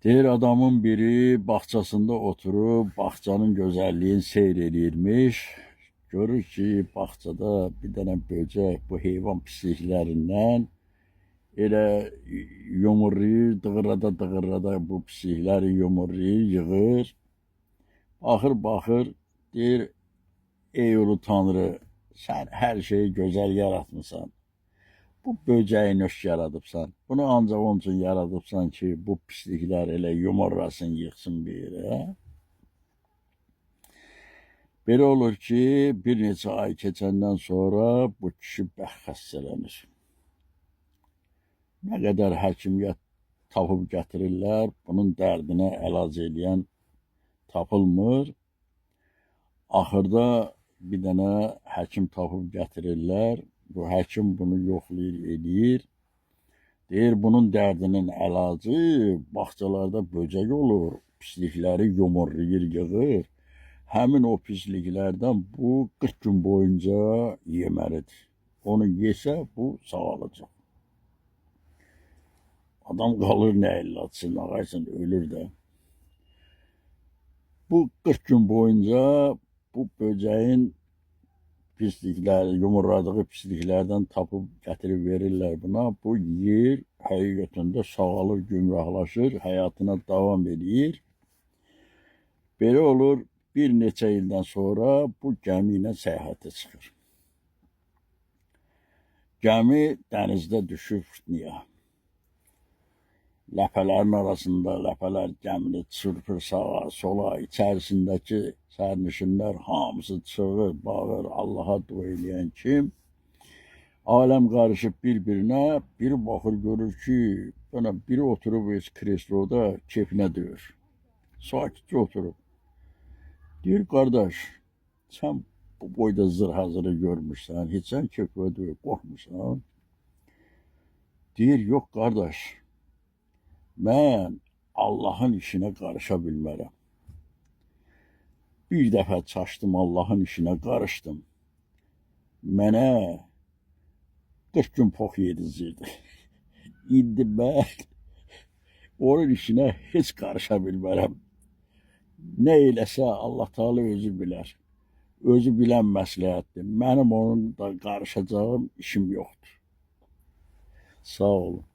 Deyir adamın biri bağçasında oturub bağçanın gözəlliğini seyr edirmiş. Görür ki, bağçada bir dənə böcək bu heyvan pisliklərindən elə yumurlayır, dığırada bu pislikləri yumurlayır, yığır. Baxır, deyir, ey ulu Tanrı, sən hər şeyi gözəl yaratmısan. Bu böceği nöş yaradıbsan. Bunu ancaq onun üçün yaradıbsan ki, bu pisliklər elə yumurlasın, yıxsın bir yerə. Belə olur ki, bir neçə ay keçəndən sonra bu kişi bərk xəstələnir. Nə qədər həkimiyyət tapıb gətirirlər, bunun dərdinə əlac eləyən tapılmır. Axırda bir dənə həkim tapıb gətirirlər. Bu həkim bunu yoxlayır, edir. Deyir, bunun dərdinin əlacı bağçalarda böcək olur, pislikləri yumurlayır, yığır. Həmin o pisliklərdən bu 40 gün boyunca yeməlidir. Onu yesə bu sağalacaq. Adam qalır nə illatçın, ağaysın, ölür də. Bu 40 gün boyunca bu böceğin pislikləri, yumurladığı pisliklərdən tapıb gətirib verirlər buna. Bu yer həqiqətində sağalır, gümrahlaşır, həyatına davam edir. Belə olur, bir neçə ildən sonra bu gəmi ilə səyahətə çıxır. Gəmi dənizdə düşür fırtınaya. Ləpələrin arasında ləpələr gəmini çırpır sağa, sola, içərisindəki sərnişinlər hamısı çığır, bağır, Allaha dua eləyən kim? Aləm qarışıb bir-birinə, biri baxır, görür ki, biri oturub heç kresloda keyfinə döyür. Sakitcə oturub. Deyir, qardaş, sən bu boyda zırh-hazırı görmüşsən, heç sən keyfinə döyür, qorxmuşsan. Deyir, yox qardaş, mən Allahın işinə qarışa bilmərəm. Bir dəfə çaşdım, Allahın işinə qarışdım. Mənə 40 gün pox yedizirdi. İndi mən onun işinə heç qarışa bilmərəm. Nə eləsə Allah Teala özü bilər. Özü bilən məsləhətdir. Mənim onun da qarışacağım işim yoxdur. Sağ olun.